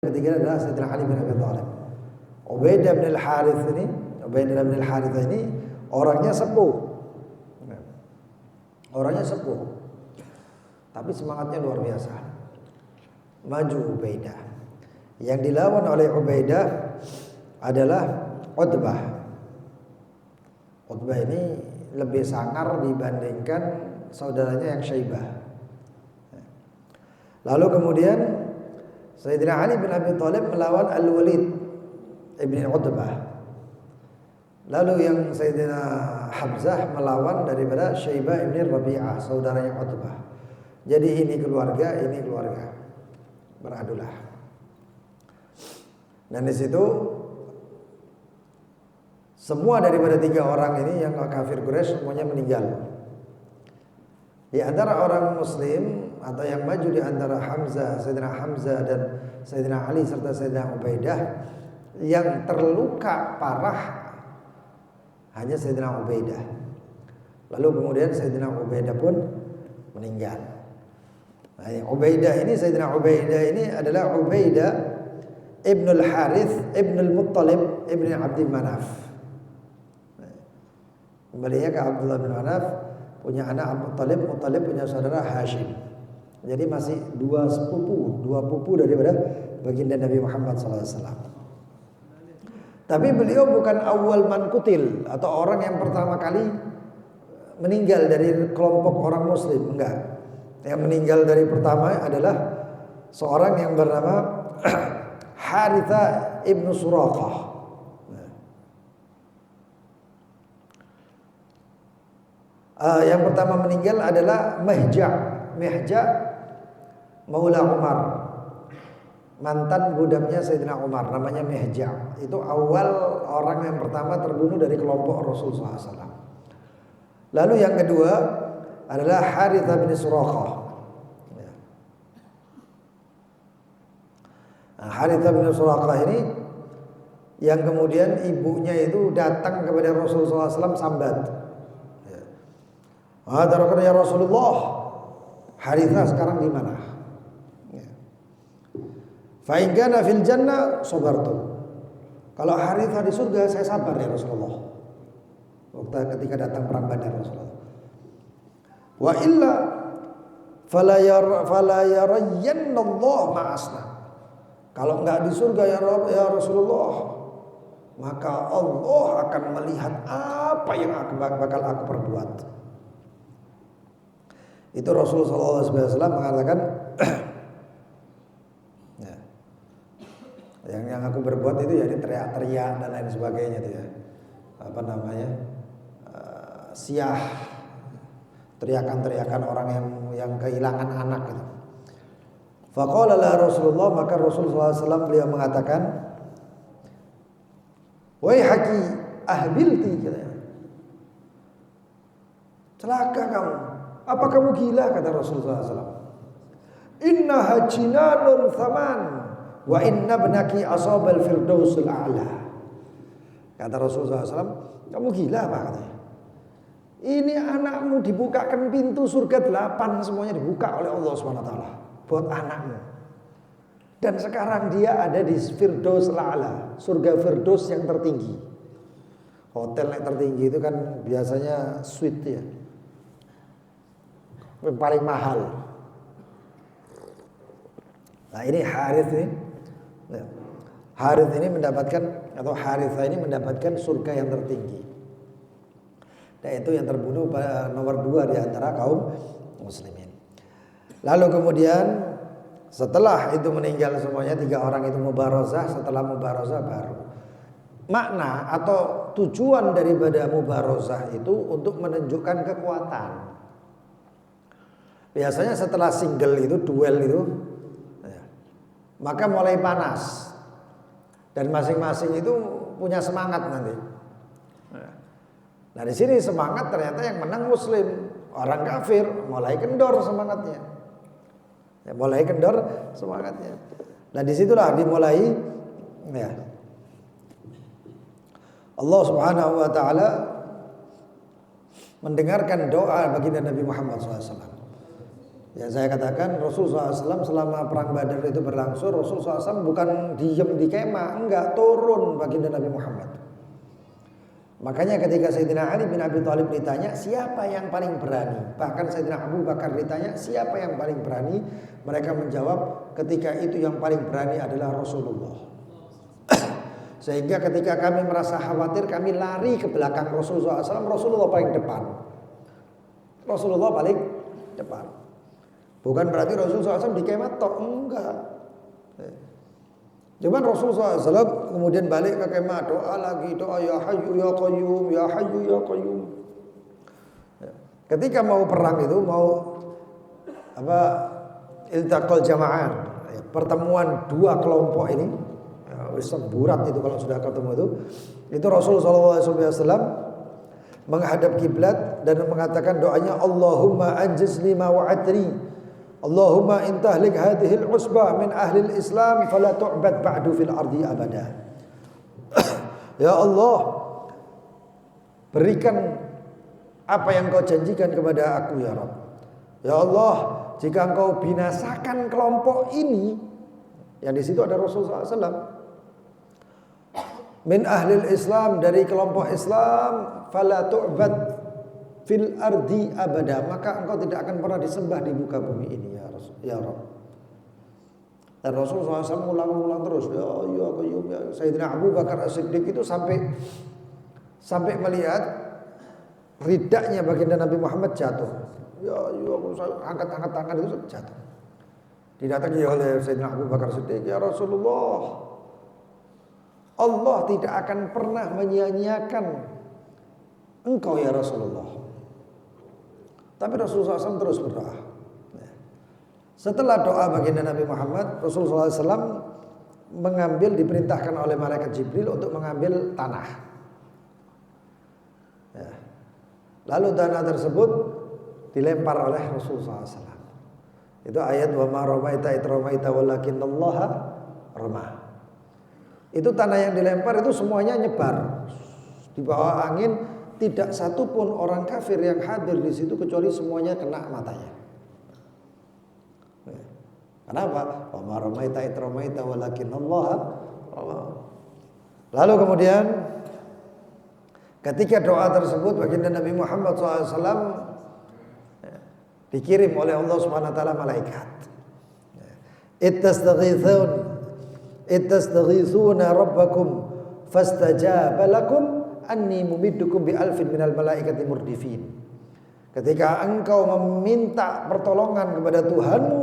ketiga adalah Sayyidina Ali bin Abi Thalib. Ubaidah bin Al-Harith ini orangnya sepuh. Orangnya sepuh. Tapi semangatnya luar biasa. Maju Ubaidah. Yang dilawan oleh Ubaidah adalah Utbah. Utbah ini lebih sangar dibandingkan saudaranya yang Syaibah. Lalu kemudian Sayyidina Ali bin Abi Thalib melawan Al-Walid ibn Utbah. Lalu yang Sayyidina Hamzah melawan daripada Syaibah ibn Rabi'ah, saudaranya Utbah. Jadi ini keluarga beradulah. Dan di situ semua daripada 3 orang ini yang kafir Quraisy semuanya meninggal. Di antara orang Muslim atau yang maju di antara Sayyidina Hamzah dan Sayyidina Ali serta Sayyidina Ubaidah, yang terluka parah hanya Sayyidina Ubaidah. Lalu kemudian Sayyidina Ubaidah pun meninggal. Nah, Sayyidina Ubaidah ini adalah Ubaidah Ibn al-Harith Ibn al-Muttalib Ibn Abdi Manaf. Kembalinya ke Abdullah bin Manaf, punya anak Al-Muttalib, Muttalib punya saudara Hashim. Jadi masih 2 pupu daripada baginda Nabi Muhammad SAW. Tapi beliau bukan awal man kutil atau orang yang pertama kali meninggal dari kelompok orang Muslim, enggak. Yang meninggal dari pertama adalah seorang yang bernama Haritha ibnu Suraqah. Yang pertama meninggal adalah Mihja Maula Umar, mantan budaknya Sayyidina Umar, namanya Mihja. Itu awal orang yang pertama terbunuh dari kelompok Rasulullah SAW. Lalu yang kedua adalah Haritha bin Suraqah. Haritha bin Suraqah ini yang kemudian ibunya itu datang kepada Rasulullah SAW sambat. Hadarakan ya Rasulullah, Haritha sekarang di mana? Fa in kana fil jannah sabartu. Kalau Haritha di surga saya sabar ya Rasulullah. Waktu ketika datang perang Badar Rasulullah. Wa illa fala yarayyanna Allah ma'asna. Kalau enggak di surga ya Rasulullah, maka Allah akan melihat apa yang bakal aku perbuat. Itu Rasulullah SAW mengatakan yang aku berbuat itu ya teriak-teriak dan lain sebagainya itu ya. Apa namanya? Siah, teriakan-teriakan orang yang kehilangan anak gitu. Faqala la Rasulullah, maka Rasulullah SAW beliau mengatakan, "Wahai haki ahbilti," katanya. Celaka kamu. Apa kamu gila, kata Rasulullah SAW. Inna hajinanun thaman wa inna ibnaki asabal firdausul a'la. Kata Rasulullah SAW, kamu gila apa katanya? Ini anakmu dibukakan pintu surga 8, semuanya dibuka oleh Allah SWT buat anakmu. Dan sekarang dia ada di Firdaus La'ala, surga Firdaus yang tertinggi. Hotel yang tertinggi itu kan biasanya suite ya, paling mahal. Nah ini Harith ini mendapatkan, atau Haritha ini mendapatkan surga yang tertinggi. Dan itu yang terbunuh nomor 2 di antara kaum muslimin. Lalu kemudian setelah itu meninggal semuanya 3 orang itu mubarazah. Setelah mubarazah baru makna atau tujuan daripada mubarazah itu untuk menunjukkan kekuatan. Biasanya setelah single itu, duel itu, maka mulai panas. Dan masing-masing itu punya semangat nanti. Nah di sini semangat ternyata yang menang muslim, orang kafir mulai kendor semangatnya. Mulai kendor semangatnya. Nah disitulah dimulai ya. Allah Subhanahu wa taala mendengarkan doa baginda Nabi Muhammad SAW. Ya saya katakan Rasulullah SAW selama perang Badar itu berlangsung, Rasulullah SAW bukan diem di kemah, enggak, turun baginda Nabi Muhammad. Makanya ketika Sayyidina Ali bin Abi Thalib ditanya siapa yang paling berani, bahkan Sayyidina Abu Bakar ditanya siapa yang paling berani, mereka menjawab ketika itu yang paling berani adalah Rasulullah. Sehingga ketika kami merasa khawatir, kami lari ke belakang Rasulullah SAW, Rasulullah paling depan. Rasulullah paling depan. Bukan berarti Rasulullah SAW di kemah tok, enggak. Cuman Rasulullah SAW kemudian balik ke kemah, doa lagi, doa ya hayyu ya qayyum, ya hayyu ya qayyum. Ketika mau perang itu, mau iltaqal jama'an, pertemuan dua kelompok ini, semburat itu kalau sudah ketemu itu Rasulullah SAW menghadap kiblat dan mengatakan doanya Allahumma anjiz lima wa'adri, Allahumma intahlik hadhil usbah min ahlil Islam fala tu'bad ba'du fil ardi abada. Ya Allah, berikan apa yang kau janjikan kepada aku ya Rabb. Ya Allah, jika engkau binasakan kelompok ini, yang di situ ada Rasulullah SAW, min ahlil Islam, dari kelompok Islam, fala tu'bad fil ardi abada, maka engkau tidak akan pernah disembah di muka bumi ini ya Rasul, ya Rabb. Dan Rasulullah SAW ulang terus, ya qayyum ya. Sayyidina Abu Bakar As-Siddiq itu sampai melihat ridaknya baginda Nabi Muhammad jatuh. Ya angkat tangan itu jatuh. Didatangi oleh Sayyidina Abu Bakar As-Siddiq, ya Rasulullah, Allah tidak akan pernah menyia-nyiakan engkau ya Rasulullah. Tapi Rasulullah SAW terus berdoa. Setelah doa baginda Nabi Muhammad, Rasulullah SAW diperintahkan oleh malaikat Jibril untuk mengambil tanah. Lalu tanah tersebut dilempar oleh Rasulullah SAW. Itu ayat wa ma ramaita id ramaita walakinallaha ramah. Itu tanah yang dilempar itu semuanya nyebar di bawah angin. Tidak satu pun orang kafir yang hadir di situ kecuali semuanya kena matanya. Kenapa? Wa ma ramaita id ramaita walakinallaha ramah. Lalu kemudian ketika doa tersebut baginda Nabi Muhammad SAW dikirim oleh Allah Subhanahu wa taala malaikat. Ittastaghithuna rabbakum fastajaba lakum anni mumiddukum bi alfin minal malaikati murdifin. Ketika engkau meminta pertolongan kepada Tuhanmu,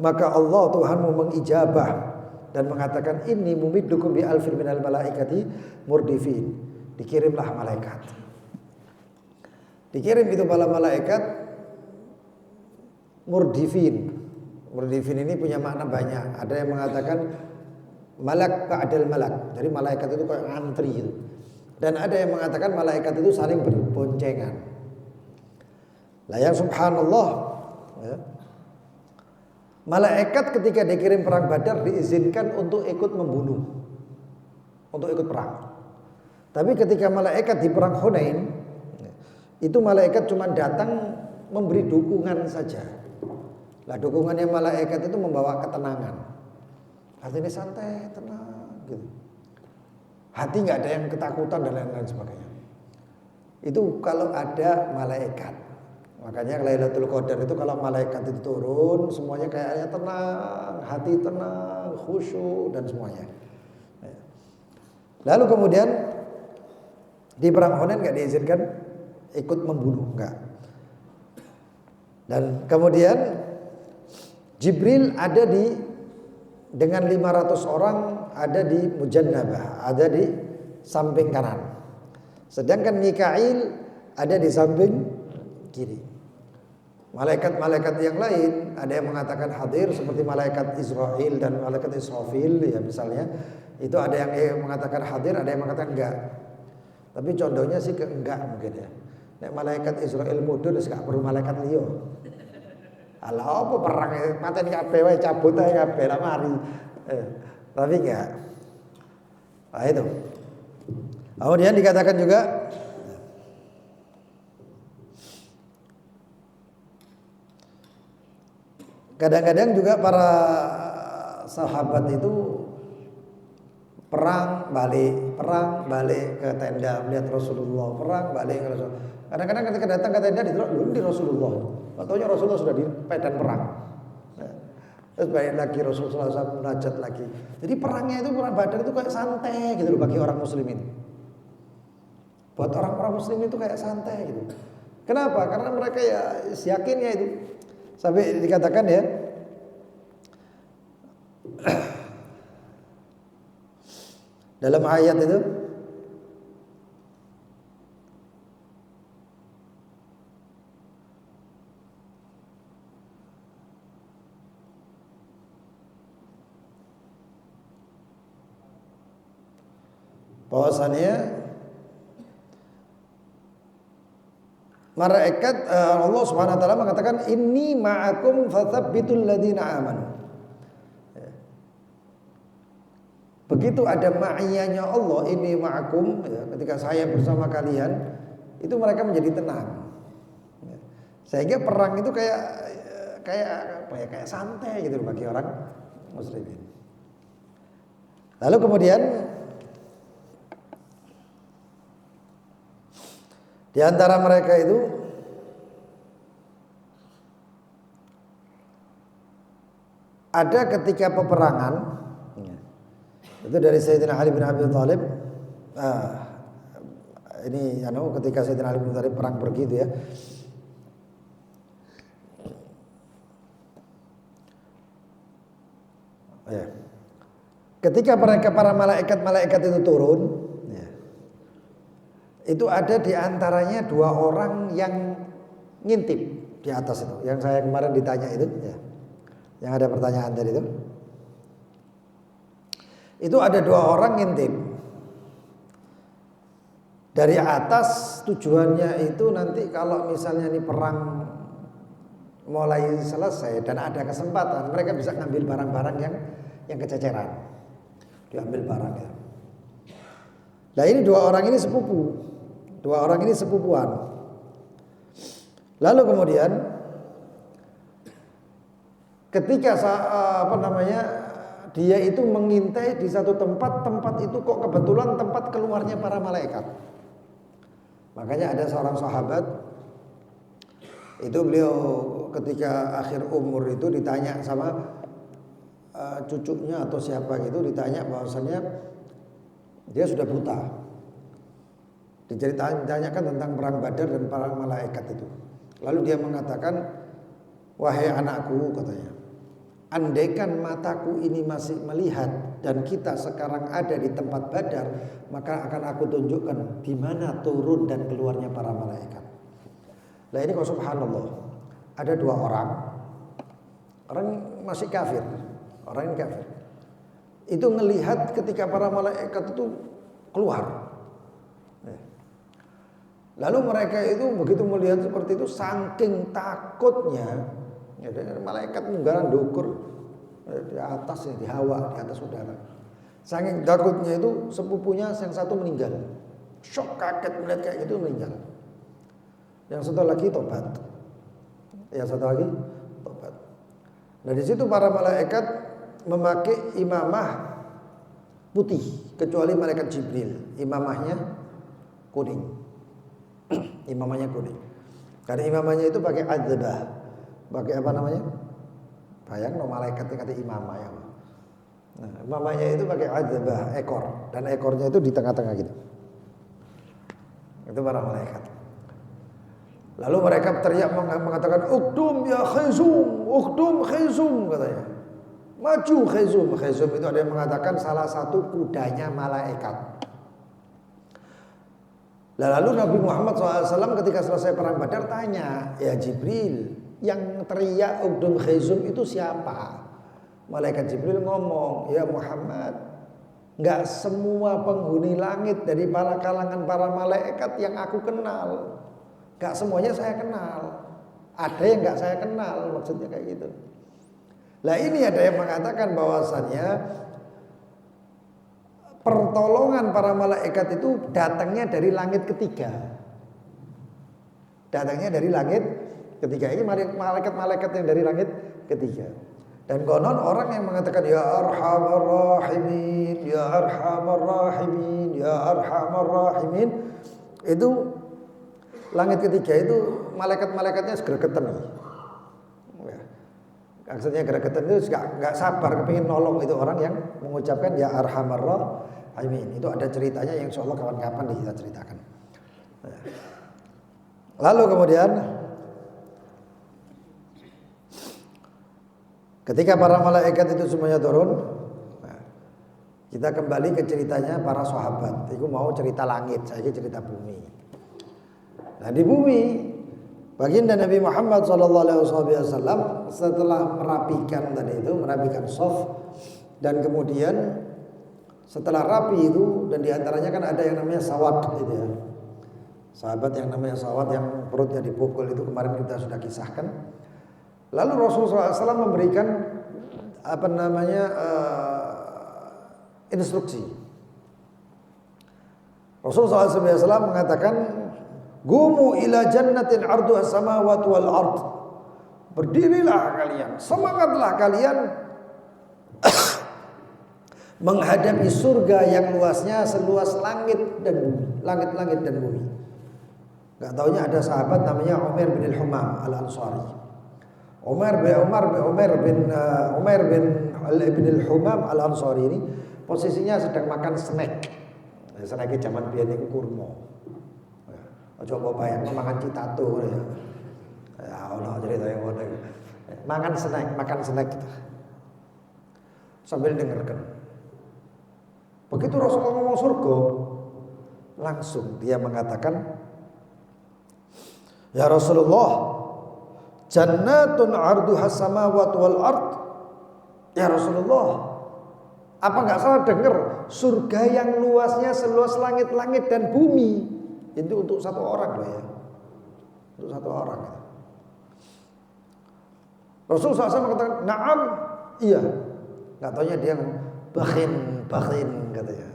maka Allah Tuhanmu mengijabah dan mengatakan inni mumiddukum bi alfin minal malaikati murdifin. Dikirimlah malaikat. Dikirim itu para malaikat murdifin. Murdifin ini punya makna banyak. Ada yang mengatakan malak ba'dal malak. Jadi malaikat itu kayak ngantri gitu. Dan ada yang mengatakan malaikat itu saling berboncengan. Lah yang subhanallah, ya, malaikat ketika dikirim perang Badar diizinkan untuk ikut membunuh, untuk ikut perang. Tapi ketika malaikat di perang Hunain, itu malaikat cuma datang memberi dukungan saja. Lah dukungannya malaikat itu membawa ketenangan. Artinya santai, tenang gitu. Hati nggak ada yang ketakutan dan lain-lain sebagainya. Itu kalau ada malaikat. Makanya Lailatul Qadar itu kalau malaikat itu turun, semuanya kayaknya tenang, hati tenang, khusyuk dan semuanya. Lalu kemudian di perang Hunain nggak diizinkan ikut membunuh, enggak. Dan kemudian Jibril ada dengan 500 orang ada di Mujannabah, ada di samping kanan. Sedangkan Mikail ada di samping kiri. Malaikat-malaikat yang lain ada yang mengatakan hadir seperti malaikat Israel dan malaikat Israfil ya misalnya. Itu ada yang mengatakan hadir, ada yang mengatakan enggak. Tapi condongnya sih ke enggak mungkin ya. Nek malaikat Israel mudun wis gak perlu malaikat liya. Ala apa perang paten kabeh wae cabut ae kabeh lah mari. Tapi enggak. Nah itu. Kemudian dikatakan juga Kadang-kadang juga para sahabat itu perang balik ke tenda melihat Rasulullah, perang balik ke Rasulullah. Kadang-kadang ketika datang ke tenda belum di Rasulullah. Katanya Rasulullah sudah di medan perang. Terus balik lagi Rasulullah SAW munajat lagi. Jadi perangnya itu, perang Badar itu kayak santai gitu loh bagi orang muslimin. Buat orang-orang muslim itu kayak santai gitu. Kenapa? Karena mereka ya yakinnya itu. Sampai dikatakan ya, dalam ayat itu, bahwasannya malaikat Allah Subhanahu wa taala mengatakan inni ma'akum fathabbitul ladzina amanu. Begitu ada ma'iyahnya Allah, ini ma'akum, ya, ketika saya bersama kalian, itu mereka menjadi tenang. Ya. Sehingga perang itu kayak santai gitu bagi orang muslimin. Lalu kemudian di antara mereka itu ada ketika peperangan, itu dari Sayyidina Ali bin Abi Thalib. Ini ketika Sayyidina Ali bin Abi Thalib perang pergi itu ya. Ketika para malaikat itu turun, itu ada di antaranya 2 orang yang ngintip di atas itu. Yang saya kemarin ditanya itu, ya. Yang ada pertanyaan tadi itu. Itu ada 2 orang ngintip. Dari atas tujuannya itu nanti kalau misalnya ini perang mulai selesai dan ada kesempatan, mereka bisa ngambil barang-barang yang kececeran. Diambil barangnya. Nah ini 2 orang ini sepupu. 2 orang ini sepupuan. Lalu kemudian ketika dia itu mengintai di satu tempat itu kok kebetulan tempat keluarnya para malaikat. Makanya ada seorang sahabat itu, beliau ketika akhir umur itu ditanya sama cucunya atau siapa gitu, ditanya bahwasannya dia sudah buta. Ditanyakan tentang perang Badar dan para malaikat itu. Lalu dia mengatakan, wahai anakku, katanya, andaikan mataku ini masih melihat dan kita sekarang ada di tempat Badar, maka akan aku tunjukkan di mana turun dan keluarnya para malaikat. Nah ini kok subhanallah, ada 2 orang masih kafir, orang yang kafir, itu ngelihat ketika para malaikat itu keluar. Lalu mereka itu begitu melihat seperti itu, saking takutnya, ya, malaikat menggalang dukur di atas, di hawa, di atas udara. Saking takutnya itu sepupunya yang satu meninggal, shock, kaget melihat kayak gitu, meninggal. Yang satu lagi tobat, Nah di situ para malaikat memakai imamah putih, kecuali malaikat Jibril, imamahnya kuning. Imamahnya kuning. Karena imamahnya itu pakai adzabah. Pakai apa namanya? Bayang malaikat kata imamah ya. Nah, imamahnya itu pakai adzabah, ekor, dan ekornya itu di tengah-tengah gitu. Itu para malaikat. Lalu mereka teriak mengatakan, "Ukdum ya Khayzum, ukdum Khayzum," katanya. Maju Khayzum. Khayzum itu ada yang mengatakan salah satu kudanya malaikat. Lalu Nabi Muhammad SAW ketika selesai perang Badar tanya, ya Jibril, yang teriak Ukdum Khayzum itu siapa? Malaikat Jibril ngomong, ya Muhammad, gak semua penghuni langit dari para kalangan para malaikat yang aku kenal, gak semuanya saya kenal. Ada yang gak saya kenal, maksudnya kayak gitu. Lah ini ada yang mengatakan bahwasannya pertolongan para malaikat itu datangnya dari langit ketiga. Datangnya dari langit ketiga. Ini malaikat-malaikat yang dari langit ketiga. Dan konon orang yang mengatakan ya arhamar rahimin, ya arhamar rahimin, ya arhamar rahimin, itu langit ketiga itu malaikat-malaikatnya segregeten. Ya. Maksudnya segregeten itu nggak sabar kepingin nolong itu orang yang mengucapkan ya arhamar rahimin. Itu ada ceritanya yang insya Allah kapan-kapan kita ceritakan. Ya. Lalu kemudian ketika para malaikat itu semuanya turun, kita kembali ke ceritanya para sahabat. Itu mau cerita langit, saya cerita bumi. Nah di bumi, baginda Nabi Muhammad SAW setelah merapikan tadi itu, merapikan shaf, dan kemudian setelah rapi itu, dan diantaranya kan ada yang namanya sawat, gitu ya. Sahabat yang namanya sawat yang perutnya dipukul itu kemarin kita sudah kisahkan. Lalu Rasulullah SAW memberikan instruksi. Rasulullah SAW mengatakan, "Gumu ila jannatin arduha samawati wal ard." Berdirilah kalian, semangatlah kalian menghadapi surga yang luasnya seluas langit dan bumi, langit-langit dan bumi. Enggak taunya ada sahabat namanya Umair bin al-Humam al-Ansari. Umar bin al-Humam al-Ansari ini posisinya sedang makan snack. Snacknya zaman biyen niku kurma. Coba bayang makan citato ya. Ya Allah cerita yang ngono. Makan snack gitu. Sambil dengarkan. Begitu Rasulullah ngomong surga, langsung dia mengatakan, "Ya Rasulullah, jannatun arduhas samawati wal ard." Ya Rasulullah, apa enggak salah dengar surga yang luasnya seluas langit-langit dan bumi? Itu untuk satu orang loh ya. Untuk satu orang. Rasulullah SAW mengatakan, "Na'am." Iya. Enggak taunya dia bakhin katanya.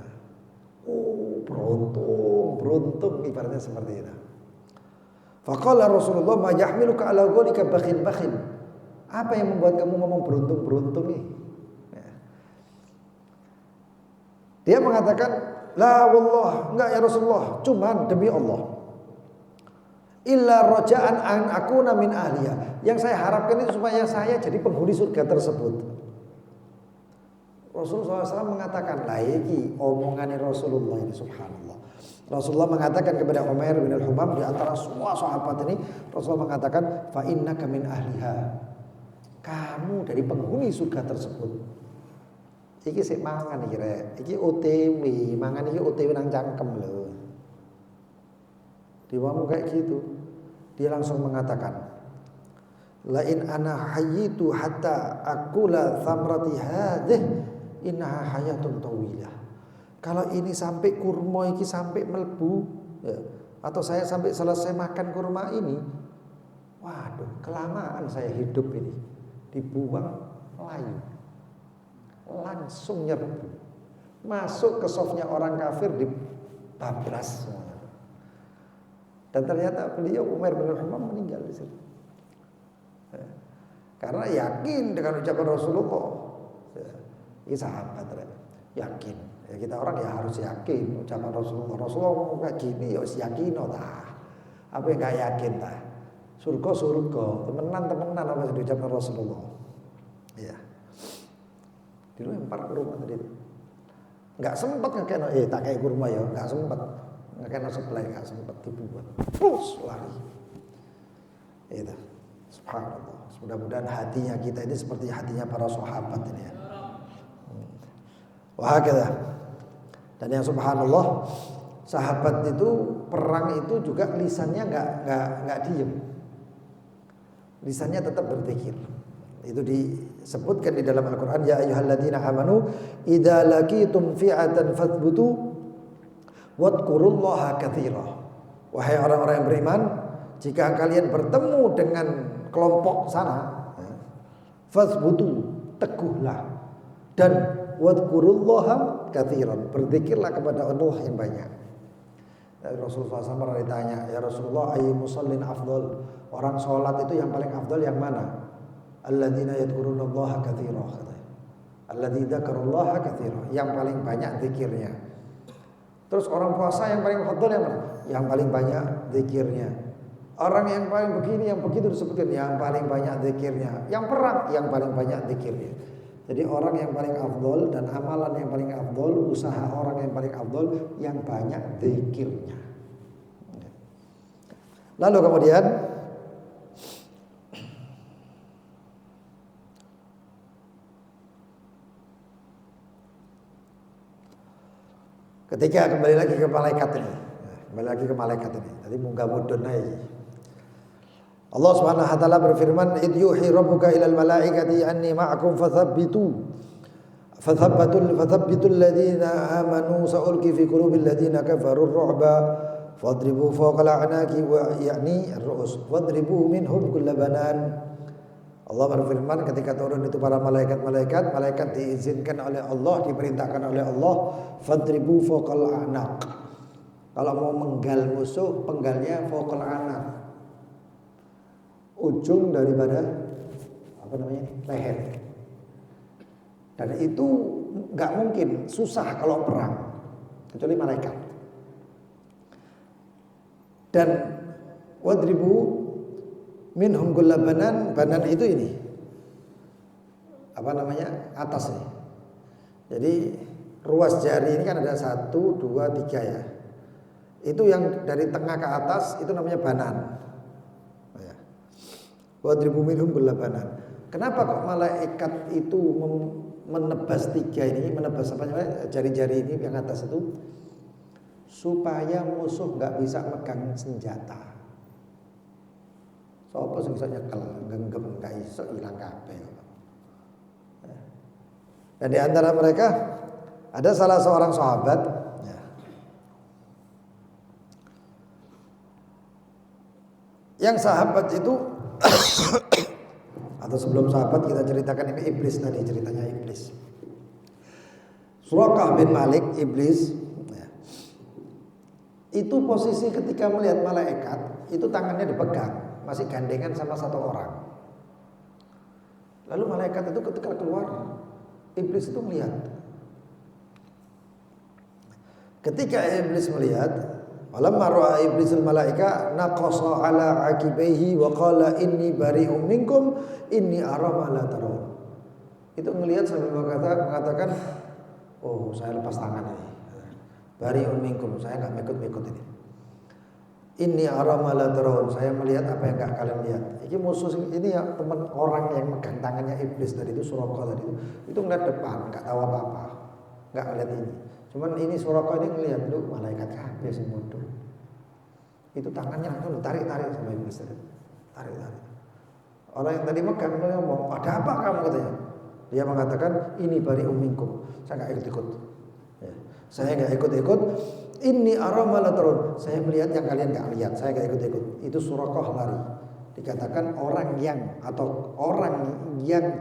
Oh, beruntung ibaratnya seperti itu. Faqala Rasulullah, "Ma yahmiluka ala ghalika bakhin." Apa yang membuat kamu ngomong beruntung nih? Ya. Dia mengatakan, "La wallah, enggak ya Rasulullah, cuman demi Allah. Illa raja'an an akuna min ahliya." Yang saya harapkan itu supaya saya jadi penghuni surga tersebut. Rasulullah SAW mengatakan, "Laiki omongannya Rasulullah ini, subhanallah." Rasulullah mengatakan kepada Umair bin al-Humam di antara semua sahabat ini, Rasulullah mengatakan, "Fa innaka min ahliha." Kamu dari penghuni surga tersebut. Iki sik mangan iki rek. Iki OTW, mangan iki OTW nang cangkem lho. Diwamu kayak gitu. Dia langsung mengatakan, "La in ana hayyitu hatta akula thamrati hadhihi innaha hayatun tawilah." Kalau ini sampai kurma ini sampai melebu ya, atau saya sampai selesai makan kurma ini, waduh, kelamaan saya hidup ini. Dibuang layu. Langsung nyerbu. Masuk ke softnya orang kafir, dibabras semua. Dan ternyata beliau Umar bin Khattab meninggal di situ. Ya. Karena yakin dengan ucapan Rasulullah. Ya. Ini sahabat yakin. Ya, kita orang ya harus yakin ucapan Rasulullah. Rasulullah ngomong kayak gini ya yakin tah. Apa yang gak yakin tah? Surga, temenan apa yang diucapkan Rasulullah. Ya. Dilempar ke rumah tadi. Enggak sempat ngekeno tak kayak kurma ya, enggak sempat. Ngekeno sebelah enggak sempat dibuat. Terus lari. Itu. Subhanallah. Mudah-mudahan hatinya kita ini seperti hatinya para sahabat ini ya. Wah gitu. Dan yang subhanallah, sahabat itu perang itu juga lisannya enggak diem. Lisannya tetap berzikir. Itu disebutkan di dalam Al-Qur'an, ya ayyuhalladzina amanu idza laqitum fi'atan fathbutu wadhkurullaha katsira. Wahai orang-orang yang beriman, jika kalian bertemu dengan kelompok sana, fathbutu, teguhlah, dan wadhkurullaha katsiran, berzikirlah kepada Allah yang banyak. Dan Rasulullah SAW ditanya, ya Rasulullah, ayyu musallin afdal? Orang sholat itu yang paling afdal yang mana? alladzina yadhkurunallaha katsira. Alladzi dzakarallaha katsira, yang paling banyak zikirnya. Terus orang puasa yang paling afdal yang mana? Yang paling banyak zikirnya. Orang yang paling begini, yang begitu disebutkan yang paling banyak zikirnya. Yang perang yang paling banyak zikirnya. Jadi orang yang paling afdal dan amalan yang paling afdal, usaha orang yang paling afdal yang banyak zikirnya. Lalu kemudian ketika kembali lagi ke malaikat ini. Tadi munggah mudun aja. Allah Subhanahu wa taala berfirman, "Id yuhi rabbuka ilal malaikati anni ma'akum fathabbitul ladzina amanu sa'ulqi fi qulubil ladzina kafaru ar-ru'ba fadribu fawqa al-a'naqi wa ya'ni ar-ru'us wadribu minhum kulla banan." Allah berfirman ketika turun itu para malaikat diizinkan oleh Allah, diperintahkan oleh Allah, fadribu fawqal a'naq. Kalau mau menggal musuh, penggalnya fawqal a'naq. Ujung daripada leher. Dan itu nggak mungkin, susah kalau perang, kecuali malaikat. Dan wadribu minhum kulla banan itu ini atas nih. Jadi ruas jari ini kan ada 1, 2, 3 ya. Itu yang dari tengah ke atas itu namanya banan. Wadribu minhum kulla banan. Kenapa kok malaikat itu menebas 3 ini, menebas jari-jari ini yang atas itu supaya musuh nggak bisa megang senjata. Sopo sing iso nyekel, genggam gak iso ilang kabeh. Dan di antara mereka ada salah seorang sahabat yang sahabat itu atau sebelum sahabat kita ceritakan ini iblis tadi, ceritanya iblis. Suraqah bin Malik, iblis itu posisi ketika melihat malaikat itu tangannya dipegang, masih gandengan sama satu orang. Lalu malaikat itu ketika keluar, iblis itu melihat. Ketika iblis melihat, walamma ra'a iblisul malaika naqasa ala aqibaihi wa qala inni bari'um minkum inni ara ma la tarawun. Itu melihat sambil mengatakan, oh saya lepas tangan ini. Bari'um minkum, saya enggak mekut-mekut ini. Inni ara ma la tarawun, saya melihat apa yang enggak kalian lihat. Ini musuh ini ya teman orang yang megang tangannya iblis tadi itu, Suraqah tadi itu ngeliat depan, enggak tahu apa-apa. Enggak ngeliat ini. Cuman ini Suraqah ini ngelihat lu malaikat kabeh sing bodoh. Itu tangannya langsung ditarik-tarik sama iblis tadi. Tarik-tarik. Orang yang tadi megang dia ngomong, "Ada apa kamu?" katanya. Dia mengatakan, "Ini bari'um minkum." Saya enggak ikut-ikut. Ya. Saya enggak ikut-ikut. Inni ara ma la tarawun. Saya melihat yang kalian enggak lihat. Saya enggak ikut-ikut. Itu Suraqah lari. Dikatakan orang yang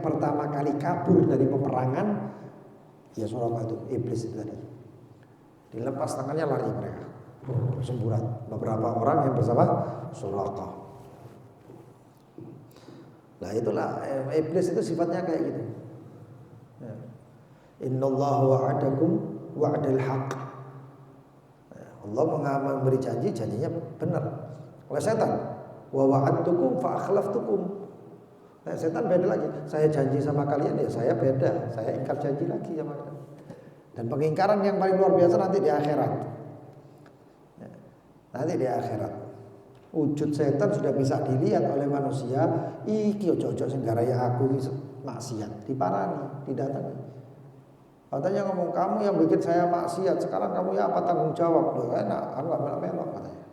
pertama kali kabur dari peperangan ya Suraqah itu, iblis itu tadi. Dilepas tangannya lari mereka bersemburat. Beberapa orang yang bersama Suraqah. Nah itulah iblis itu sifatnya kayak gitu. Ya. Innallaha wa'adakum wa'dal haqq. Allah memberi janji, janjinya benar. Oleh setan, wa wa'adtukum fa akhlaftukum. Nah, setan beda lagi. Saya janji sama kalian ya saya beda. Saya ingkar janji lagi sama kalian. Dan pengingkaran yang paling luar biasa nanti di akhirat. Nanti di akhirat. Wujud setan sudah bisa dilihat oleh manusia. Iki ojo-ojo sing garaya aku iki maksiat, diparani, didatangi. Katanya ngomong, "Kamu yang bikin saya maksiat, sekarang kamu ya apa tanggung jawab?" Loh, enak, aku enggak melok-melok katanya.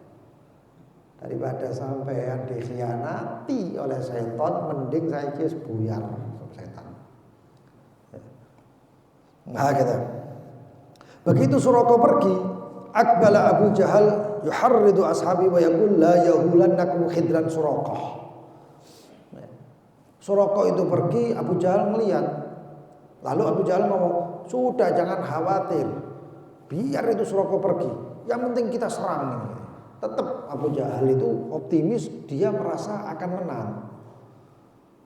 Daripada sampean dikhianati oleh setan, mending saya iki buyar setan. Nah, gitu. Begitu Suraqah pergi, aqbala Abu Jahal yuharridu ashabi wa yaqul la yahulannakum khidran Suraqah. Suraqah itu pergi, Abu Jahal melihat. Lalu Abu Jahal ngomong, "Sudah jangan khawatir. Biar itu Suraqah pergi. Yang penting kita serang." Tetap Abu Jahal itu optimis, dia merasa akan menang.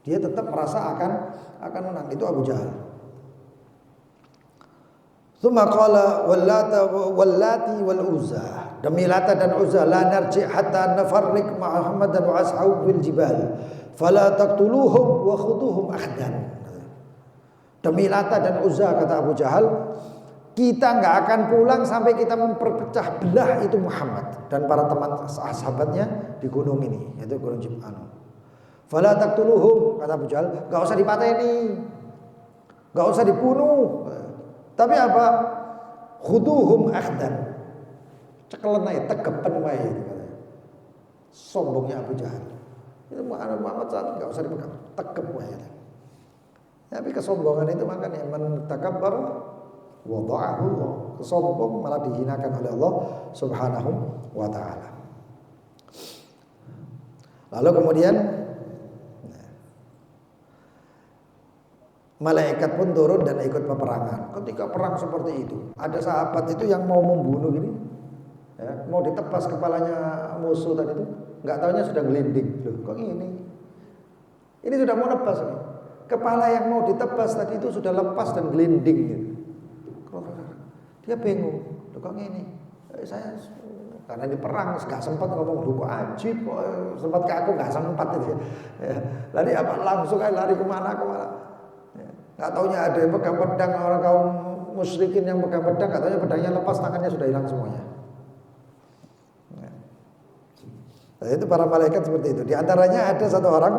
Dia tetap merasa akan menang. Itu Abu Jahal. Tsumma qala wallati wal uzza. Demi Lata dan Uzza la narji hatta nafarriq Muhammadan wa ashabu fil jibal. Fala taqtuluhum wa khuduhum akhdan. Demi Lata dan Uzza, kata Abu Jahal, kita nggak akan pulang sampai kita memperpecah belah itu Muhammad dan para teman sahabatnya di gunung ini, yaitu gunung Jib'an. Fala taqtuluhum, kata Abu Jahal, nggak usah dipateni, nggak usah dibunuh, tapi apa? Khuduhum akhdan, cekelen aja, tegepen wae, sombongnya Abu Jahal. Itu Muhammad saat nggak usah dipegang, tegep wae. Tapi kesombongan itu makanya man takabbar wada'ahu Allah. Kesombong malah dihinakan oleh Allah Subhanahu wa ta'ala. Lalu kemudian malaikat pun turun dan ikut peperangan. Ketika perang seperti itu, ada sahabat itu yang mau membunuh gini, ya, mau ditebas kepalanya musuh tadi itu, nggak taunya sudah gelinding. Loh, kok ini? Ini sudah mau nebas nih. Kepala yang mau ditebas tadi itu sudah lepas dan gelinding gitu. Dia bingung, kok ini? Saya karena di perang nggak sempat ngomong, kok ajib, kok sempat ke aku nggak sempat itu. Ya. Lari apa? Langsung aja lari kemana? Ya. Nggak taunya ada yang pegang pedang, orang kaum musyrikin yang pegang pedang, nggak taunya pedangnya lepas, tangannya sudah hilang semuanya. Ya. Nah, itu para malaikat seperti itu. Di antaranya ada satu orang,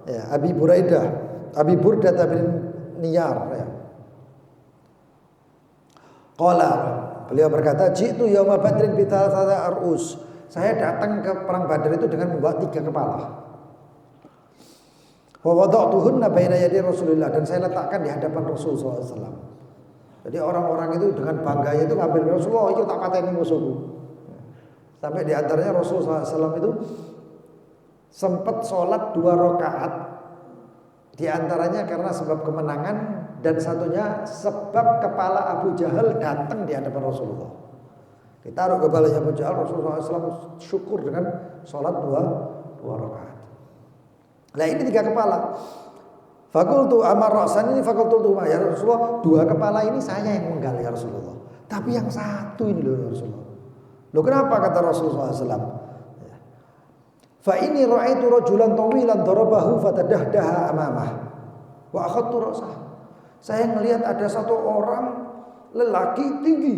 ya, Abi Burdah bin Niyar. Ya. Qala, beliau berkata, jitu yauma badrin bi thalathati arus. Saya datang ke perang Badar itu dengan membawa 3 kepala. Wa wada'tuhunna baina yadi Rasulillah, dan saya letakkan di hadapan Rasul sallallahu alaihi wasallam. Jadi orang-orang itu dengan bangganya itu ngambil Rasulullah, itu tak pateni musuhku. Sampai di antaranya Rasul sallallahu alaihi wasallam itu sempat sholat 2 rakaat. Di antaranya karena sebab kemenangan, dan satunya sebab kepala Abu Jahal datang di hadapan Rasulullah. Ditaruh kepalanya Abu Jahal, Rasulullah SAW syukur dengan sholat 2 rakaat. Nah ini 3 kepala. Fakultu amar ra'san ini fakultu ya Rasulullah, 2 kepala ini saya yang menggal ya Rasulullah. Tapi yang satu ini loh ya Rasulullah. Loh kenapa, kata Rasulullah SAW? Fa ini ra'aitu rajulan tawilan darabahu fatadahdaha amamah wa akhadtu ra'sah. Saya melihat ada satu orang lelaki tinggi,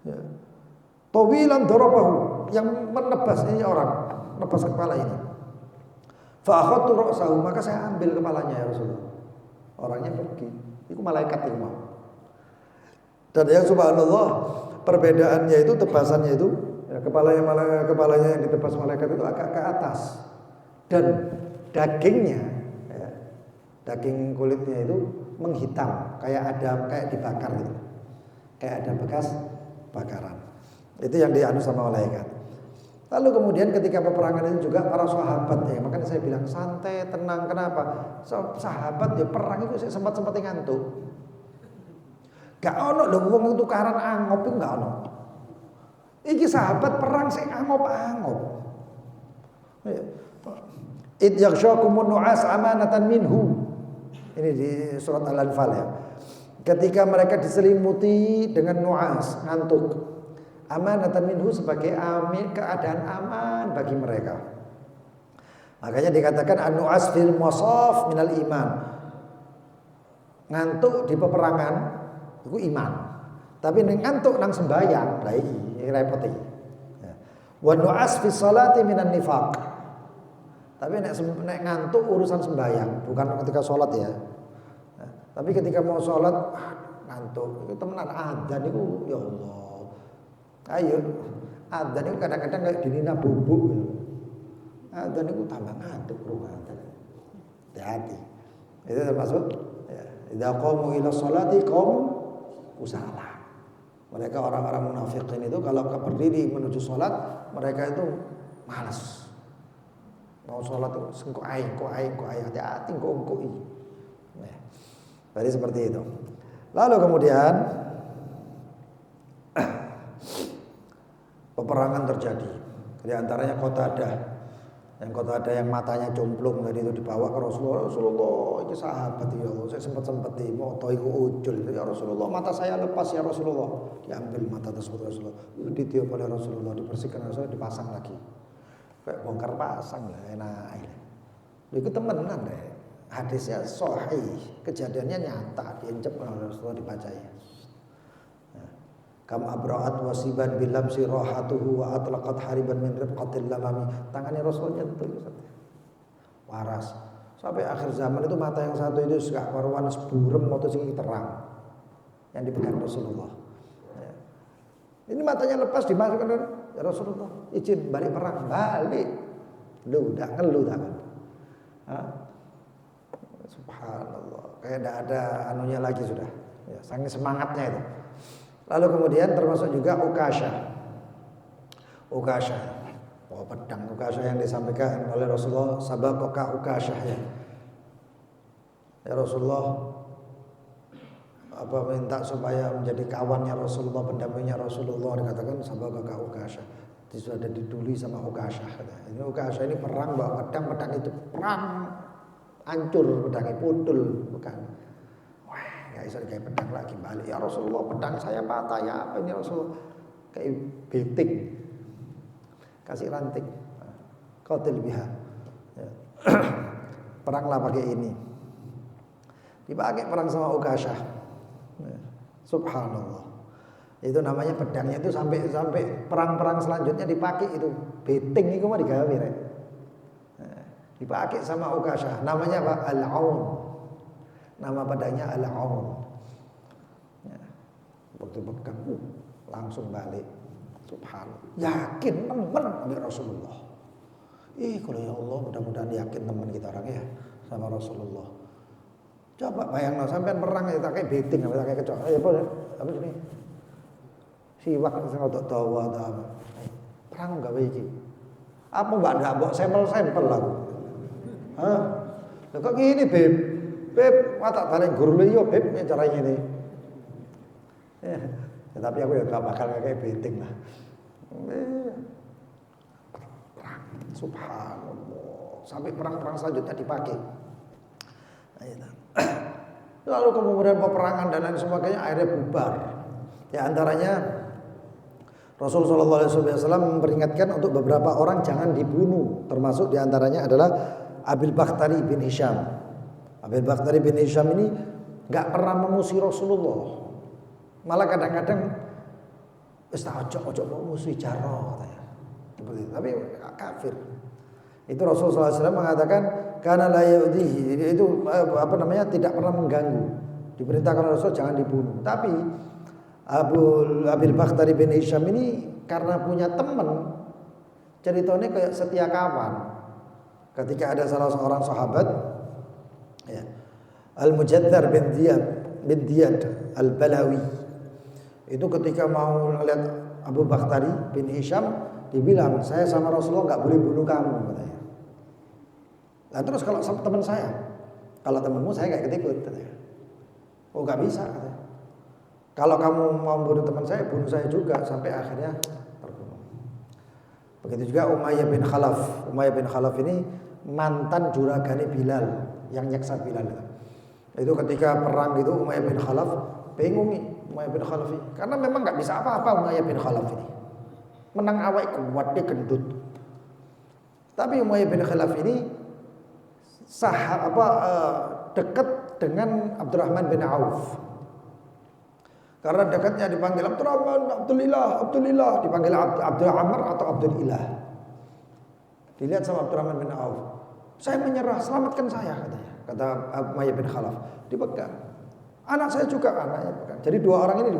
ya, tawilan darabahu, yang menebas ini orang, menebas kepala ini. Fa akhadtu ra'sahu, maka saya ambil kepalanya ya Rasulullah. Orangnya pergi. Itu malaikat yang mau. Dan yang subhanallah, perbedaannya itu, tebasannya itu, ya, kepalanya yang ditebas malaikat itu agak ke atas, dan dagingnya, ya, daging kulitnya itu menghitam, kayak dibakar gitu, kayak ada bekas bakaran. Itu yang dianu sama malaikat. Lalu kemudian ketika peperangan itu juga para sahabat, ya, makanya saya bilang santai, tenang. Kenapa? Sahabat ya perang itu saya sempat ngantuk. Gak ono lho wong tukaran angop itu gak ono. Iki sahabat perang sing angop-angop. Id yaghshakumun nu'as amanatan minhu. Ini di surat Al-Anfal ya. Ketika mereka diselimuti dengan nu'as, ngantuk. Amanatan minhu sebagai keadaan aman bagi mereka. Makanya dikatakan an-nu'as fil musaf minal iman. Ngantuk di peperangan itu iman. Tapi ngantuk nang sembahyang, lah iki repot iki. Wa nu'as fi sholati minan nifaq. Tapi nek ngantuk urusan sembahyang, bukan ketika sholat ya. Tapi ketika mau sholat ngantuk, itu temenan adzan itu ya Allah. Ayo, adzan itu kadang-kadang kayak dinina bubuk gitu. Adzan itu tambah ngantuk bro. Hati-hati. Itu termasuk ya, idza qamu ila sholati qamu kusala. Mereka orang-orang munafikin itu kalau berdiri menuju sholat, mereka itu malas. Mau sholat itu kok aing, hati-hati kok ini. Nah, jadi seperti itu. Lalu kemudian peperangan terjadi. Di antaranya Qatadah Yang kota ada yang matanya jomplung tadi itu dibawa ke Rasulullah. Rasulullah, ini sahabat ya Allah. Saya sempat mau iku ujul. Ya Rasulullah, mata saya lepas ya Rasulullah. Diambil mata tersebut Rasulullah. Ditiup oleh Rasulullah, dibersihkan Rasulullah, dipasang lagi. Kayak bongkar pasang lah, enak. Itu temenan deh. Hadisnya sahih, kejadiannya nyata, diincep oleh Rasulullah dibacai. Kam abra'at wasiban bilam sirahatuhu wa atlaqat hariban min ribqatil lamami. Tangannya Rasul nyentuh waras. Sampai akhir zaman itu mata yang satu itu suka warwan seburem moto sing terang yang dipegang Rasulullah. Ya. Ini matanya lepas dimasukkan ya Rasulullah, izin balik perang, balik. Lu udah ngeluh tangan. Subhanallah, kayak tidak ada anunya lagi sudah. Ya, saking semangatnya itu. Lalu kemudian termasuk juga Ukasyah. Pedang Ukasyah yang disampaikan oleh Rasulullah, sabaqaka Ukasyah ya. Ya Rasulullah, minta supaya menjadi kawannya Rasulullah, pendampingnya Rasulullah, dikatakan sabaqaka Ukasyah. Itu sudah diduli sama Ukasyah. Ini Ukasyah ini perang bawa pedang itu perang hancur, pedangnya putul, bukan. Gak bisa kayak pedang lagi, balik ya Rasulullah, pedang saya patah ya apa ini Rasulullah, kayak beting, kasih ranting, qatil biha ya. Peranglah pakai ini, dipakai perang sama Ukasyah ya. Subhanallah, itu namanya pedangnya itu sampai perang-perang selanjutnya dipakai itu beting itu mah digawe ya. Dipakai sama Ukasyah, namanya apa? Al-Aun. Nama pedangnya Al-Aun. Ya. Waktu pegang langsung balik. Subhanallah. Yakin teman ambil Rasulullah. Kalau ya Allah mudah-mudahan yakin teman kita orang ya sama Rasulullah. Coba bayangno sampean perang ya kayak beting apa kayak kecoa. Apa sini? Siwak sing rodok dawa ta. Perang gawe iki. Apa mbak mbok sampel-sampel lah. Hah? Lah kok gini, Beb, watak balik guru yo Beb, ya caranya ini. Ya, tapi aku ya gak bakal kayak beting lah. Subhanallah, sampai perang-perang selanjutnya dipakai. Lalu kemudian peperangan dan lain sebagainya akhirnya bubar. Ya antaranya Rasulullah SAW memperingatkan untuk beberapa orang jangan dibunuh, termasuk diantaranya adalah Abil Bakhtari bin Hisham. Abil Bakhtari bin Hisham ini nggak pernah memusuhi Rasulullah, malah kadang-kadang ojo mau musuhi jaro katanya, seperti itu. Tapi kafir. Itu Rasulullah SAW mengatakan karena la yu'dihi, itu tidak pernah mengganggu. Diperintahkan Rasul jangan dibunuh. Tapi Abil Bakhtari bin Hisham ini karena punya teman, ceritanya kayak setia kawan. Ketika ada salah seorang sahabat ya, Al-Mujaddar bin Diyad Al-Balawi, itu ketika mau melihat Abu Bakhtari bin Hisham, dibilang saya sama Rasulullah nggak boleh bunuh kamu katanya. Nah terus kalau sama teman saya, kalau temanmu saya nggak ikut katanya. Oh nggak bisa katanya. Kalau kamu mau bunuh teman saya, bunuh saya juga sampai akhirnya terbunuh. Begitu juga Umayyah bin Khalaf. Umayyah bin Khalaf ini mantan juragane Bilal yang nyeksa Bilal. Itu ketika perang itu Umayyah bin Khalaf bingung nih Umayyah bin Khalaf ini. Karena memang nggak bisa apa-apa Umayyah bin Khalaf ini. Menang awake kuat dia gendut. Tapi Umayyah bin Khalaf ini dekat dengan Abdurrahman bin Auf. Karena dekatnya dipanggil Abdurrahman, Abdulillah, dipanggil Abdul Amr atau Abdul Ilah. Dilihat sama Abdurrahman bin Auf. Saya menyerah, selamatkan saya katanya. Kata Umayyah bin Khalaf. Dipegang. Anak saya juga anaknya pegang. Jadi dua orang ini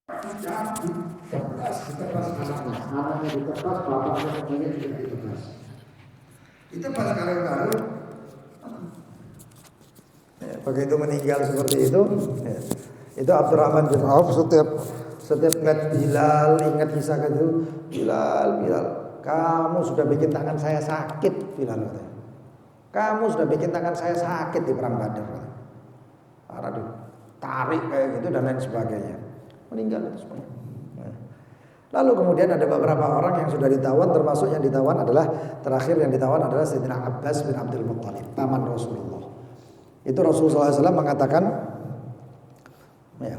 Anaknya ditebas, bapaknya juga ditebas. Ditebas kalau ya, begitu meninggal seperti itu, ya, itu Abdurrahman bin Auf setiap ngeliat Bilal, ingat kisah itu, Bilal, kamu sudah bikin tangan saya sakit, Bilal katanya. Kamu sudah bikin tangan saya sakit di perang Badar. Karena ditarik kayak gitu dan lain sebagainya. Meninggal itu semuanya. Lalu kemudian ada beberapa orang yang sudah ditawan, termasuk yang ditawan adalah terakhir yang ditawan adalah Sayyidina Abbas bin Abdul Muttalib, paman Rasulullah. Itu Rasulullah SAW mengatakan, ya,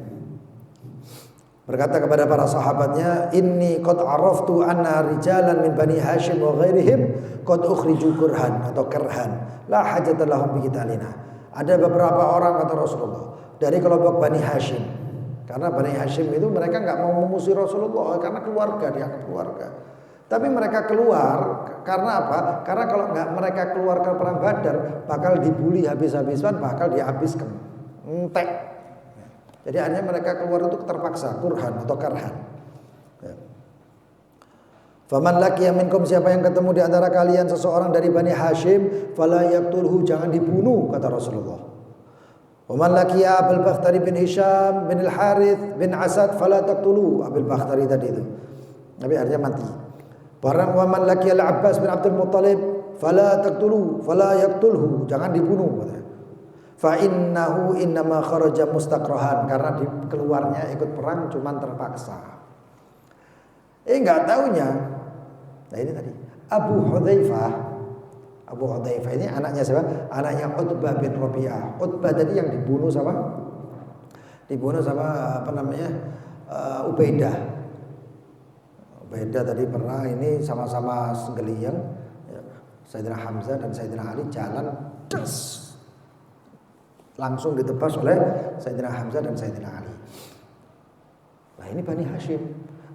berkata kepada para sahabatnya, inni qad araftu anna rijalan min bani Hashim wa ghairihim qad ukhriju kurhan atau kerhan la hajata lahum bi qitalina. Ada beberapa orang kata Rasulullah dari kelompok Bani Hashim. Karena Bani Hashim itu mereka enggak mau memusuhi Rasulullah karena keluarga, dianggap keluarga. Tapi mereka keluar karena apa? Karena kalau enggak mereka keluar ke perang Badar bakal dibully habis-habisan, bakal dihabiskan. Entek. Jadi hanya mereka keluar itu terpaksa, kurhan atau karhan. Ya. Faman laqiya minkum, siapa yang ketemu di antara kalian seseorang dari Bani Hashim, fala yaqtulhu, jangan dibunuh kata Rasulullah. Waman laqiya Abul Bakhtari bin Hisham bin Al-Harith bin Asad fala taqtulu, Abul Bakhtari tadi itu. Tapi artinya mati. Barang waman laqiya Al-Abbas bin Abdul Muttalib fala taqtulu, fala yaqtulhu, jangan dibunuh katanya. Fa innahu innama kharaja mustaqrahan, karena keluarnya ikut perang cuman terpaksa. Enggak taunya. Nah ini tadi Abu Hudzaifah ini anaknya siapa? Anaknya Utbah bin Rabi'ah. Utbah tadi yang dibunuh sama apa namanya? Ubaidah. Ubaidah tadi pernah ini sama-sama senggeliang. Sayyidina Hamzah dan Sayyidina Ali jalan des. Langsung ditebas oleh Sayyidina Hamzah dan Sayyidina Ali. Nah ini Bani Hashim.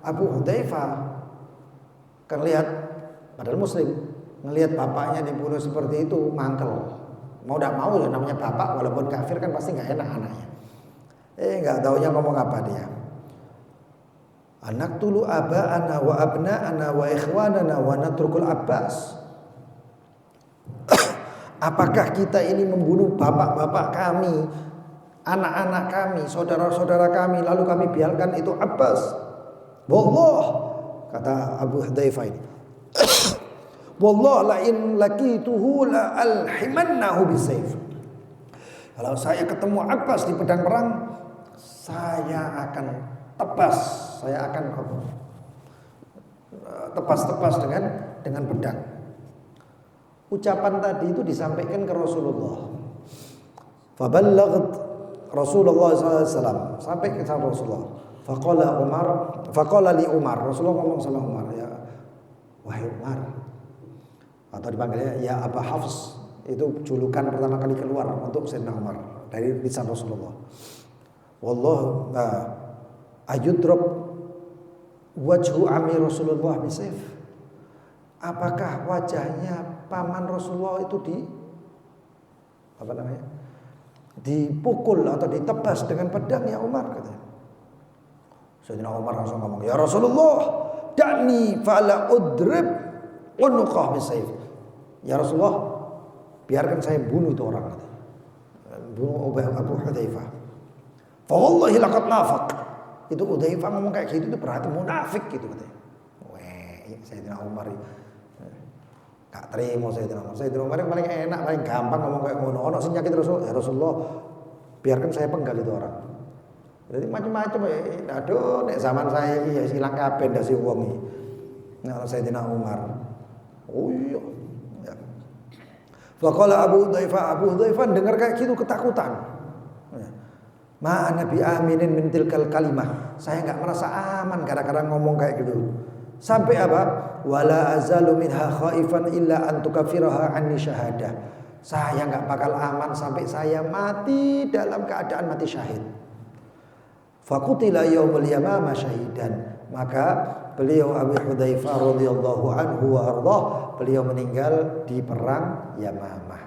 Abu Hudzaifah kan lihat, padahal muslim, ngelihat bapaknya dibunuh seperti itu mangkel. Mau tidak mau ya, namanya bapak walaupun kafir kan pasti nggak enak anaknya. Nggak taunya ngomong apa dia. Anak tulu aba'ana wa abna'ana wa ikhwanana wa natrukul Abbas. Apakah kita ini membunuh bapak-bapak kami, anak-anak kami, saudara-saudara kami, lalu kami biarkan itu Abbas? Wallah, kata Abu Hudzaifah ini. Wallah la in laqituhu la alhimannahu bisayf. Kalau saya ketemu Abbas di pedang perang, saya akan tebas dengan pedang. Ucapan tadi itu disampaikan ke Rasulullah. Faballaghat Rasulullah SAW, sampai ke Rasulullah. Faqala li Umar, Rasulullah ngomong sama Umar, ya wahai Umar, atau dipanggilnya ya Aba Hafs, itu julukan pertama kali keluar untuk Sayyidina Umar dari lisan Rasulullah. Wallah ayudrab wajhu ami Rasulullah bisayf. Apakah wajahnya paman Rasulullah itu dipukul atau ditebas dengan pedang ya Umar, katanya. Sayyidina Umar langsung ngomong, ya Rasulullah, da'ni fa'ala udrib unuqah bisayf. Ya Rasulullah, biarkan saya bunuh itu orang, katanya. Bunuh Abu Hudzaifah. Fa wallahi laqad nafaq. Itu Hudzaifah ngomong kayak gitu itu berarti munafik gitu, katanya. Sayyidina Umar gak terima Sayyidina Umar. Sayyidina Umar yang paling enak, paling gampang ngomong kayak ngono. Ono sing nyakit Rasul, ya Rasulullah, biarkan saya penggal itu orang. Jadi macam-macam aduh nek zaman saya iki ya silang kabeh ndase wong iki. Nek Sayyidina Umar. Oh iya. Ya. Faqala Abu Hudzaifah dengar kayak gitu ketakutan. Ya. Ma nabi aminin min tilkal kalimah. Saya enggak merasa aman gara-gara ngomong kayak gitu. Sampai apa? Wala azalu minha khaifan illa an tukaffiraha anni syahadah. Saya enggak bakal aman sampai saya mati dalam keadaan mati syahid. Faqutila yaumul yamamah syahidan. Maka beliau Abu Hudzaifah radhiyallahu anhu wa ardhah, beliau meninggal di perang Yamamah.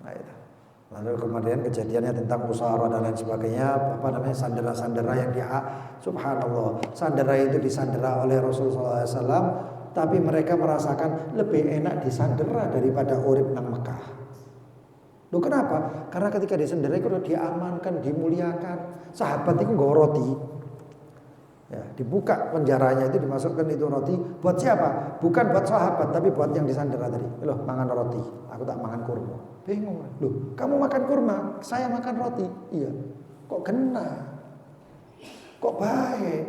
Nah, itu. Lalu kemudian kejadiannya tentang musyawarah dan lain sebagainya, sandera-sandera yang subhanallah, sandera itu disandera oleh Rasulullah SAW, tapi mereka merasakan lebih enak disandera daripada urip nang Mekah. Loh kenapa? Karena ketika disandera itu diamankan, dimuliakan. Sahabat itu nggawa roti. Ya, dibuka penjaranya itu, dimasukkan itu roti. Buat siapa? Bukan buat sahabat, tapi buat yang disandera tadi. Loh, makan roti, aku tak makan kurma. Bingung. Loh, kamu makan kurma, saya makan roti. Iya. Kok kena? Kok baik?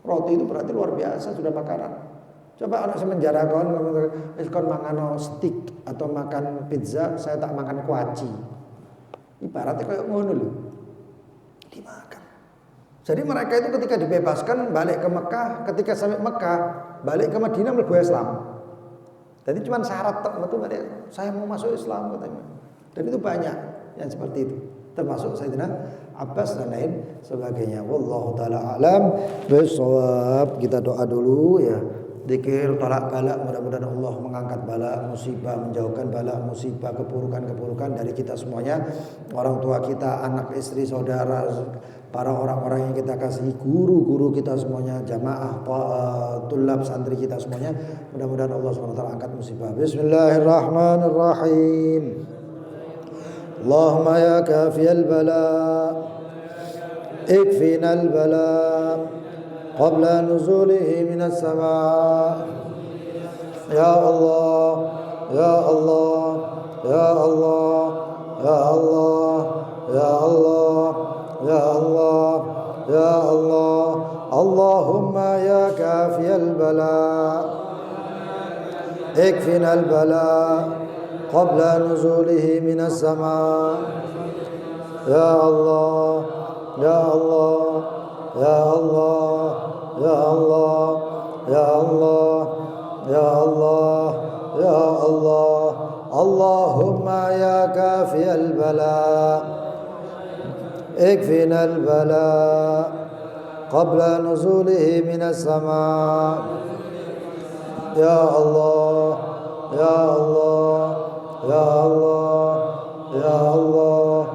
Roti itu berarti luar biasa, sudah makanan. Coba anak semenjara kon makan steak atau makan pizza, saya tak makan kuaci. Ibaratnya kayak ngono lho. Dimakan. Jadi mereka itu ketika dibebaskan balik ke Mekah, ketika sampai Mekah balik ke Madinah mlebu Islam. Jadi cuma syarat itu balik, saya mau masuk Islam katanya. Dan itu banyak yang seperti itu. Termasuk Sayyidina Abbas dan lain sebagainya. Wallahu taala alam bisawab. Kita doa dulu ya. Dzikir tolak balak, mudah-mudahan Allah mengangkat balak musibah, menjauhkan balak musibah, keburukan-keburukan dari kita semuanya, orang tua kita, anak istri, saudara, para orang-orang yang kita kasih, guru-guru kita semuanya, jamaah, tulab, santri kita semuanya, mudah-mudahan Allah SWT angkat musibah. Bismillahirrahmanirrahim. Allahumma ya kafiyal bala, ikfinal bala قبل نزوله من السماء يا الله يا الله يا الله يا الله يا الله يا الله يا الله اللهم يا كافي البلاء اكفنا البلاء قبل نزوله من السماء يا الله يا الله يا الله يا الله يا الله يا الله يا الله اللهم يا كافي البلاء اكفنا البلاء قبل نزوله من السماء يا الله يا الله يا الله يا الله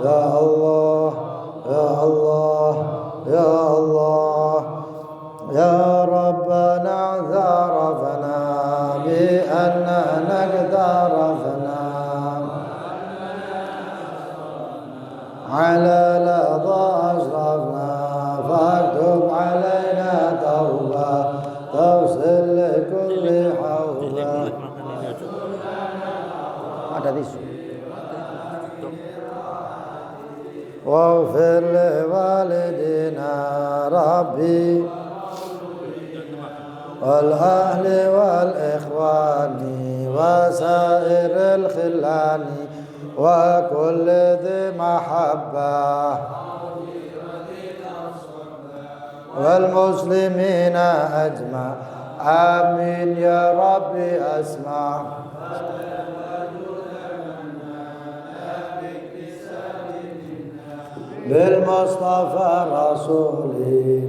يا الله يا الله يا الله يا ربنا اعترفنا بأننا اقترفنا على لظى أشرفنا فاكتب علينا توبة توصل لكل حوبة. Ada tisu. واغفر لوالدنا ربي والأهل والإخوان وسائر الخلان وكل ذي محبة والمسلمين أجمع آمين يا ربي أسمع بالمصطفى رسولي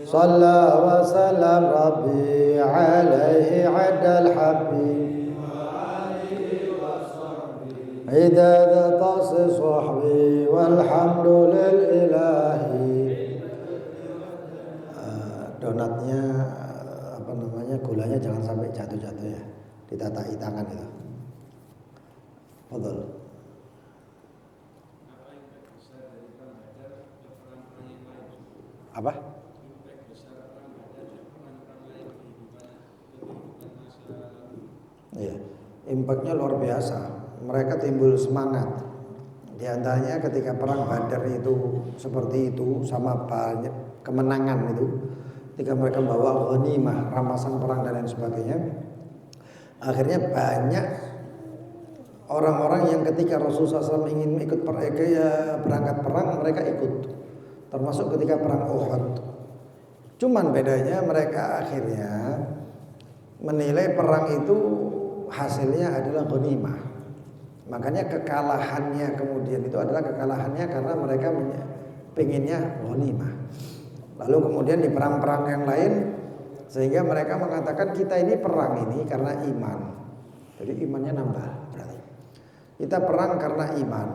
صلى وسلم ربي عليه عد الحبيب عداد طاس صحبي والحمد للإله. Donatnya apa namanya, gulanya jangan sampai jatuh-jatuh ya, ditatai tangan itu. Betul. Apa? Iya, impactnya luar biasa. Mereka timbul semangat. Di antaranya ketika perang Badar itu seperti itu, sama banyak kemenangan itu, ketika mereka bawa ghanimah, rampasan perang dan lain sebagainya. Akhirnya banyak orang-orang yang ketika Rasulullah SAW ingin ikut berangkat perang, mereka ikut. Termasuk ketika perang Uhud. Cuman bedanya mereka akhirnya menilai perang itu hasilnya adalah ghanimah. Makanya kekalahannya kemudian itu adalah kekalahannya karena mereka pengennya ghanimah. Lalu kemudian di perang-perang yang lain, sehingga mereka mengatakan kita ini perang ini karena iman. Jadi imannya nambah berarti. Kita perang karena iman.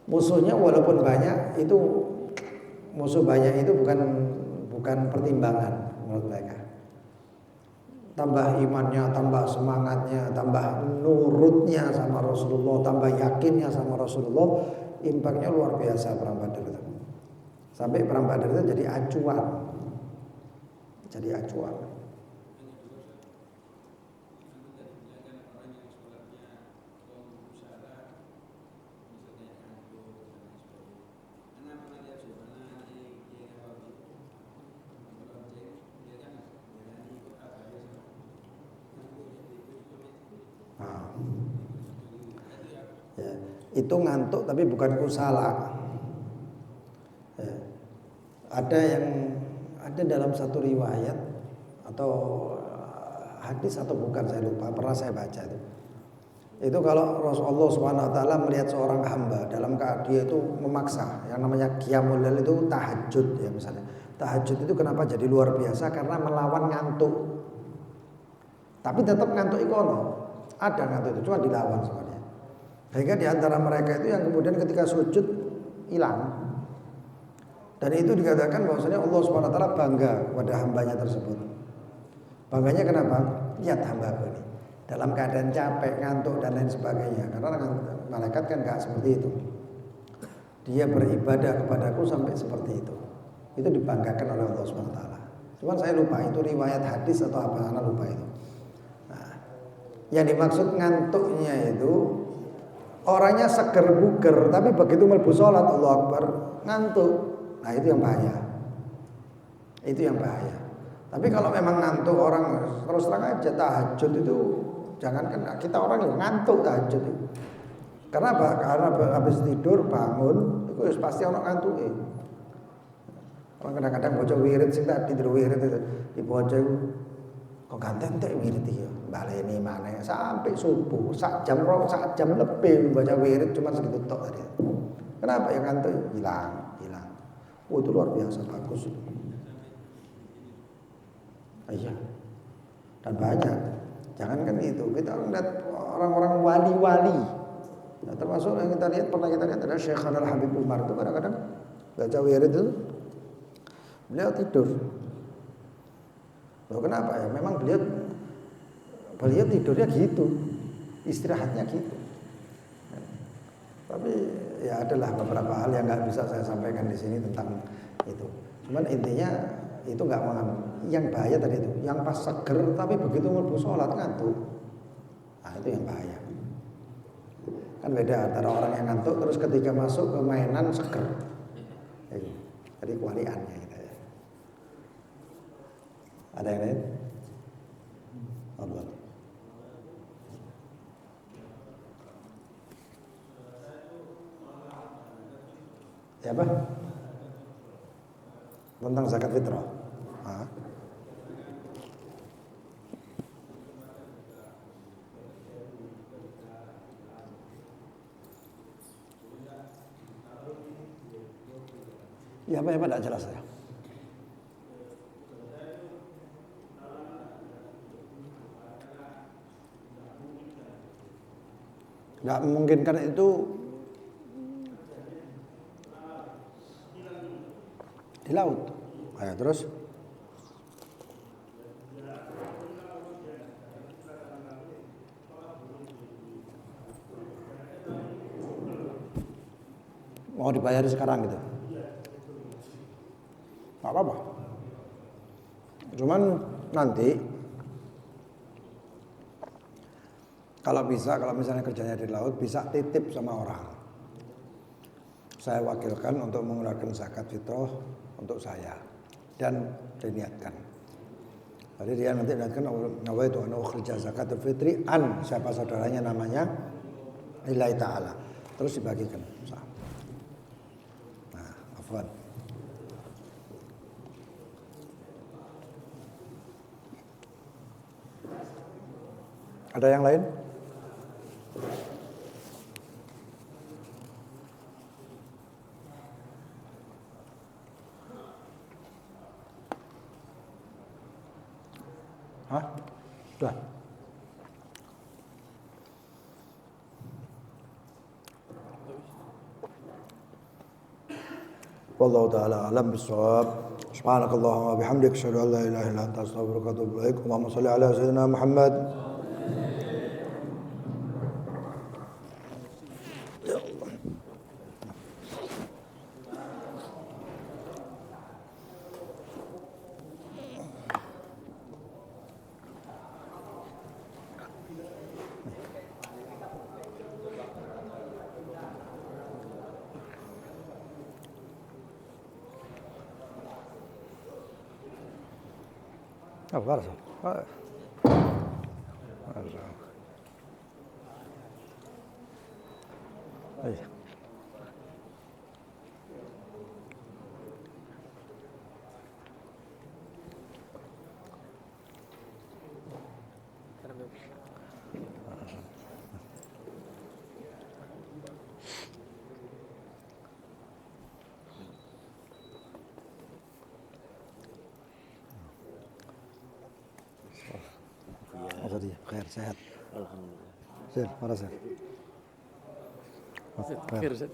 Musuhnya walaupun banyak, itu musuh banyak itu bukan pertimbangan menurut mereka. Tambah imannya, tambah semangatnya, tambah nurutnya sama Rasulullah, tambah yakinnya sama Rasulullah, impaknya luar biasa perang Badar itu. Sampai perang Badar itu jadi acuan. Jadi acuan. Ya, itu ngantuk tapi bukan kusala. Ya, ada dalam satu riwayat atau hadis atau bukan saya lupa, pernah saya baca itu. Itu kalau Rasulullah Subhanahu wa taala melihat seorang hamba dalam keadaan dia itu memaksa, yang namanya qiyamul lail itu tahajud ya misalnya. Tahajud itu kenapa jadi luar biasa? Karena melawan ngantuk. Tapi tetap ngantuk ikono. Ada ngantuk itu cuma dilawan sebenarnya. Sehingga di antara mereka itu yang kemudian ketika sujud hilang. Dan itu dikatakan bahwasanya Allah Subhanahu wa taala bangga kepada hambanya tersebut. Bangganya kenapa? Lihat hambaku ini dalam keadaan capek, ngantuk dan lain sebagainya. Karena malaikat kan enggak seperti itu. Dia beribadah kepadaku sampai seperti itu. Itu dibanggakan oleh Allah Subhanahu wa taala. Cuman saya lupa itu riwayat hadis atau apa, saya lupa itu. Nah, yang dimaksud ngantuknya itu orangnya seger buger, tapi begitu mlebu salat Allahu Akbar ngantuk. Nah, itu yang bahaya. Itu yang bahaya. Tapi kalau memang ngantuk orang terus terang aja tahajud itu jangankan kita orang yang ngantuk tahajud itu. Karena apa? Karena habis tidur bangun itu pasti orang ngantuk. Orang kadang-kadang bocah wirid sing tadi tidur wirid itu di bocah kok ganten tek wirid iki baleni maneh sampai subuh sak jam lebih baca wirid cuma segitu tok tadi. Kenapa yang ngantuk? Hilang. Oh, itu luar biasa bagus. Iya. Dan banyak. Jangan kan itu. Kita lihat orang-orang wali-wali. Nah, termasuk yang pernah kita lihat ada Syekh Khalil Habib Umar itu kadang-kadang baca wirid itu beliau tidur. Loh, kenapa ya? Memang beliau tidurnya gitu. Istirahatnya gitu. Tapi ya adalah beberapa hal yang nggak bisa saya sampaikan di sini tentang itu. Cuman intinya itu nggak mengambil. Yang bahaya tadi itu, yang pas seger tapi begitu mlebu sholat ngantuk. Nah, itu yang bahaya. Kan beda antara orang yang ngantuk terus ketika masuk ke mainan seger. Jadi kewaliannya gitu ya. Ada yang lain? Allah. Ya apa? Tentang zakat fitrah. Ya apa tidak jelas ya. Nggak memungkinkan itu di laut. Ayo terus. Mau dibayar sekarang gitu. Nggak apa-apa. Cuman nanti kalau misalnya kerjanya di laut bisa titip sama orang. Saya wakilkan untuk mengeluarkan zakat fitrah untuk saya dan diniatkan. Jadi dia nanti niatkan nawaitu an ukhrija zakatul fitri an siapa saudaranya namanya lillahi ta'ala. Terus dibagikan. Nah, afwan. Ada yang lain? Hah? Sudah. Wallahu taala alam bisawab. Subhanakallahumma bihamdika asyhadu an la ilaha illa anta astaghfiruka wa atubu ilaik. Allahumma shalli ala sayyidina Muhammad. Apa dia? Khair, sehat. Alhamdulillah. Zin, mana Zin? Khair, Ustaz.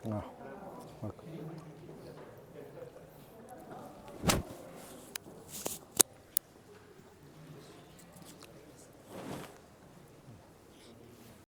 Nah.